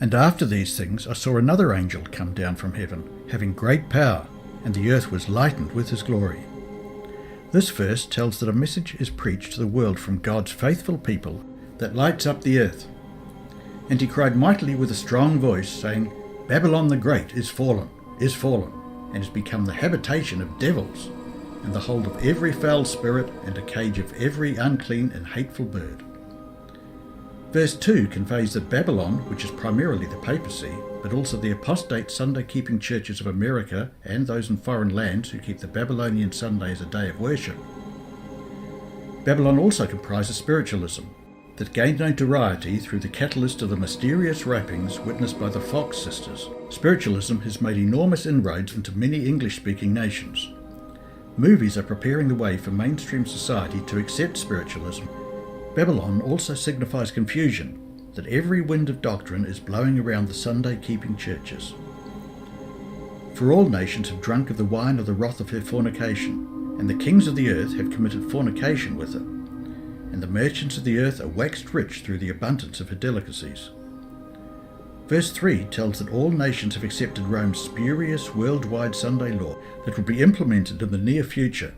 And after these things I saw another angel come down from heaven, having great power, and the earth was lightened with his glory. This verse tells that a message is preached to the world from God's faithful people that lights up the earth. And he cried mightily with a strong voice, saying, Babylon the Great is fallen, and is become the habitation of devils, and the hold of every foul spirit, and a cage of every unclean and hateful bird. Verse 2 conveys that Babylon, which is primarily the papacy, but also the apostate Sunday-keeping churches of America and those in foreign lands who keep the Babylonian Sunday as a day of worship. Babylon also comprises spiritualism, that gained notoriety through the catalyst of the mysterious rappings witnessed by the Fox sisters. Spiritualism has made enormous inroads into many English-speaking nations. Movies are preparing the way for mainstream society to accept spiritualism. Babylon also signifies confusion, that every wind of doctrine is blowing around the Sunday-keeping churches. For all nations have drunk of the wine of the wrath of her fornication, and the kings of the earth have committed fornication with her, and the merchants of the earth are waxed rich through the abundance of her delicacies. Verse 3 tells that all nations have accepted Rome's spurious worldwide Sunday law that will be implemented in the near future.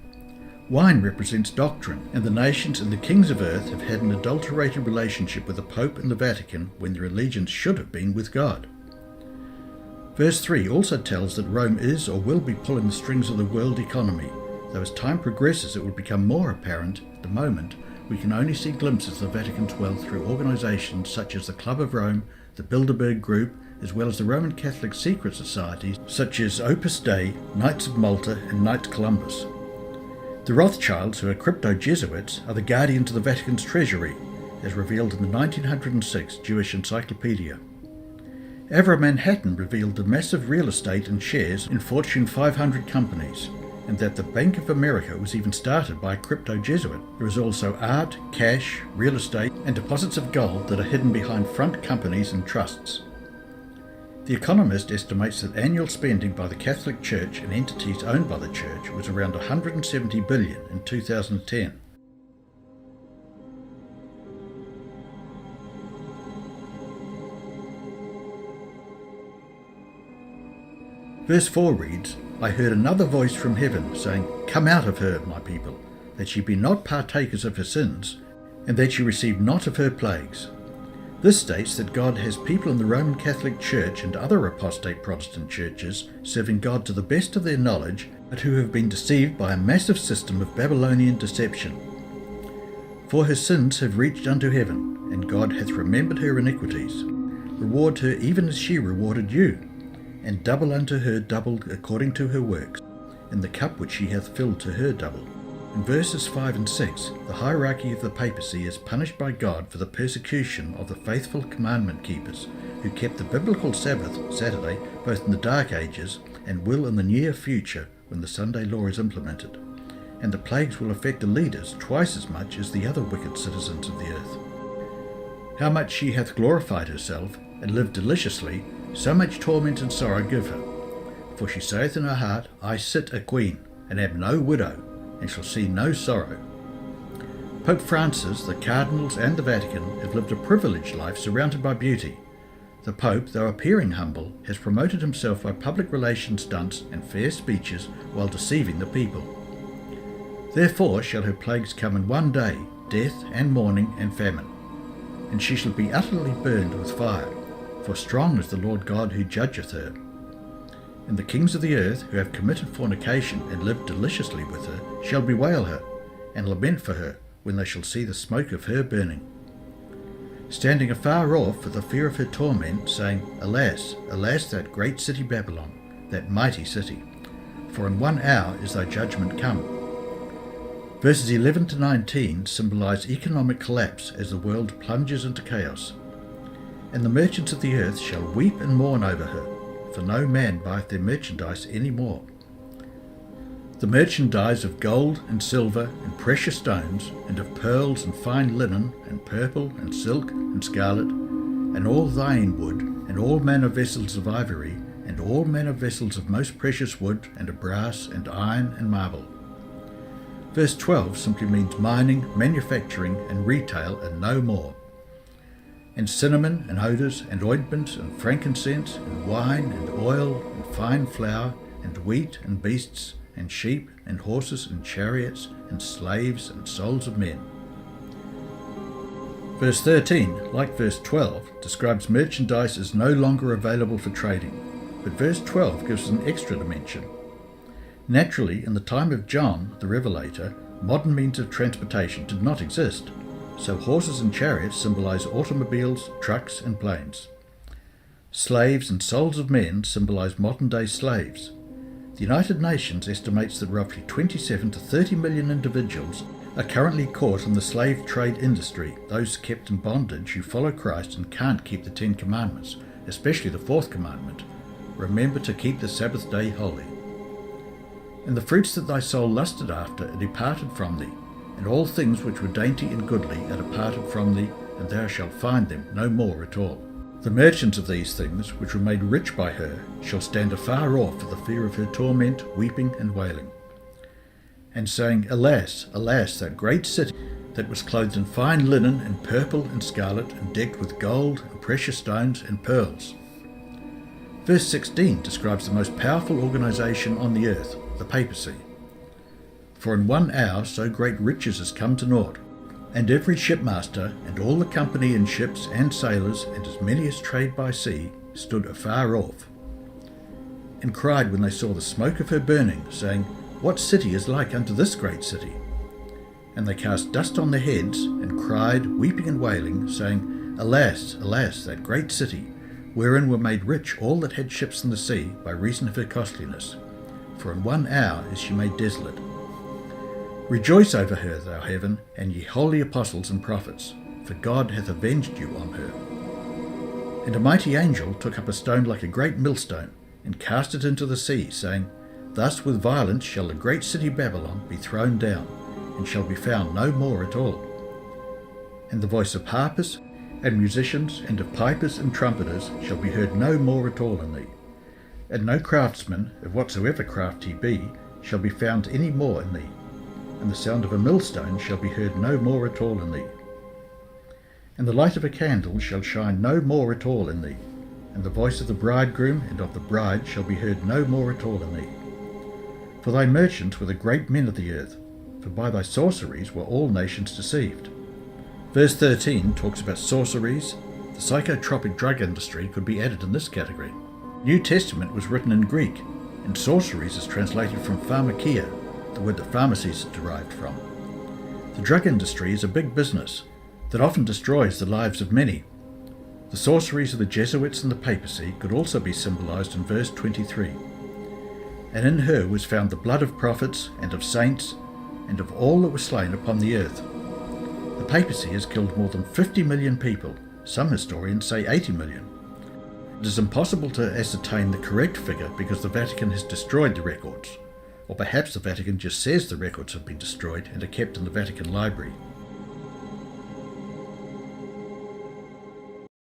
Wine represents doctrine, and the nations and the kings of earth have had an adulterated relationship with the Pope and the Vatican when their allegiance should have been with God. Verse 3 also tells that Rome is or will be pulling the strings of the world economy, though as time progresses it will become more apparent. At the moment, we can only see glimpses of the Vatican's wealth through organisations such as the Club of Rome, the Bilderberg Group, as well as the Roman Catholic secret societies such as Opus Dei, Knights of Malta and Knights Columbus. The Rothschilds, who are crypto-Jesuits, are the guardians of the Vatican's treasury, as revealed in the 1906 Jewish Encyclopedia. Avram Manhattan revealed the massive real estate and shares in Fortune 500 companies, and that the Bank of America was even started by a crypto-Jesuit. There is also art, cash, real estate, and deposits of gold that are hidden behind front companies and trusts. The Economist estimates that annual spending by the Catholic Church and entities owned by the Church was around $170 billion in 2010. Verse 4 reads, I heard another voice from heaven, saying, Come out of her, my people, that ye be not partakers of her sins, and that ye receive not of her plagues. This states that God has people in the Roman Catholic Church and other apostate Protestant churches serving God to the best of their knowledge, but who have been deceived by a massive system of Babylonian deception. For her sins have reached unto heaven, and God hath remembered her iniquities. Reward her even as she rewarded you, and double unto her double according to her works, and the cup which she hath filled to her double. In verses 5 and 6, the hierarchy of the papacy is punished by God for the persecution of the faithful commandment keepers who kept the biblical Sabbath, Saturday, both in the Dark Ages and will in the near future when the Sunday law is implemented. And the plagues will affect the leaders twice as much as the other wicked citizens of the earth. How much she hath glorified herself and lived deliciously, so much torment and sorrow give her. For she saith in her heart, I sit a queen, and am no widow, and shall see no sorrow. Pope Francis, the cardinals and the Vatican have lived a privileged life surrounded by beauty. The Pope, though appearing humble, has promoted himself by public relations stunts and fair speeches while deceiving the people. Therefore shall her plagues come in one day, death and mourning and famine. And she shall be utterly burned with fire, for strong is the Lord God who judgeth her. And the kings of the earth, who have committed fornication and lived deliciously with her, shall bewail her, and lament for her, when they shall see the smoke of her burning. Standing afar off for the fear of her torment, saying, Alas, alas, that great city Babylon, that mighty city, for in 1 hour is thy judgment come. Verses 11 to 19 symbolize economic collapse as the world plunges into chaos. And the merchants of the earth shall weep and mourn over her, for no man buyeth their merchandise any more. The merchandise of gold and silver and precious stones, and of pearls and fine linen, and purple and silk and scarlet, and all thine wood, and all manner vessels of ivory, and all manner vessels of most precious wood, and of brass, and iron, and marble. Verse 12 simply means mining, manufacturing, and retail, and no more. and cinnamon, and odours, and ointments, and frankincense, and wine, and oil, and fine flour, and wheat, and beasts, and sheep, and horses, and chariots, and slaves, and souls of men. Verse 13, like verse 12, describes merchandise as no longer available for trading, but verse 12 gives an extra dimension. Naturally, in the time of John, the Revelator, modern means of transportation did not exist, so horses and chariots symbolize automobiles, trucks, and planes. Slaves and souls of men symbolize modern-day slaves. The United Nations estimates that roughly 27 to 30 million individuals are currently caught in the slave trade industry, those kept in bondage who follow Christ and can't keep the 10 Commandments, especially the 4th commandment, remember to keep the Sabbath day holy. And the fruits that thy soul lusted after are departed from thee, and all things which were dainty and goodly are departed from thee, and thou shalt find them no more at all. The merchants of these things, which were made rich by her, shall stand afar off for the fear of her torment, weeping and wailing, and saying, Alas, alas, that great city that was clothed in fine linen and purple and scarlet, and decked with gold and precious stones and pearls. Verse 16 describes the most powerful organisation on the earth, the papacy. For in 1 hour so great riches has come to naught, and every shipmaster, and all the company in ships and sailors, and as many as trade by sea, stood afar off, and cried when they saw the smoke of her burning, saying, What city is like unto this great city? And they cast dust on their heads, and cried, weeping and wailing, saying, Alas, alas, that great city, wherein were made rich all that had ships in the sea, by reason of her costliness. For in 1 hour is she made desolate. Rejoice over her, thou heaven, and ye holy apostles and prophets, for God hath avenged you on her. And a mighty angel took up a stone like a great millstone, and cast it into the sea, saying, Thus with violence shall the great city Babylon be thrown down, and shall be found no more at all. And the voice of harpers, and musicians, and of pipers and trumpeters shall be heard no more at all in thee. And no craftsman, of whatsoever craft he be, shall be found any more in thee. And the sound of a millstone shall be heard no more at all in thee. And the light of a candle shall shine no more at all in thee. And the voice of the bridegroom and of the bride shall be heard no more at all in thee. For thy merchants were the great men of the earth, for by thy sorceries were all nations deceived. Verse 13 talks about sorceries. The psychotropic drug industry could be added in this category. New Testament was written in Greek, and sorceries is translated from pharmakia, the word that pharmacies is derived from. The drug industry is a big business that often destroys the lives of many. The sorceries of the Jesuits and the papacy could also be symbolized in verse 23. And in her was found the blood of prophets and of saints and of all that were slain upon the earth. The papacy has killed more than 50 million people. Some historians say 80 million. It is impossible to ascertain the correct figure because the Vatican has destroyed the records. Or perhaps the Vatican just says the records have been destroyed and are kept in the Vatican Library.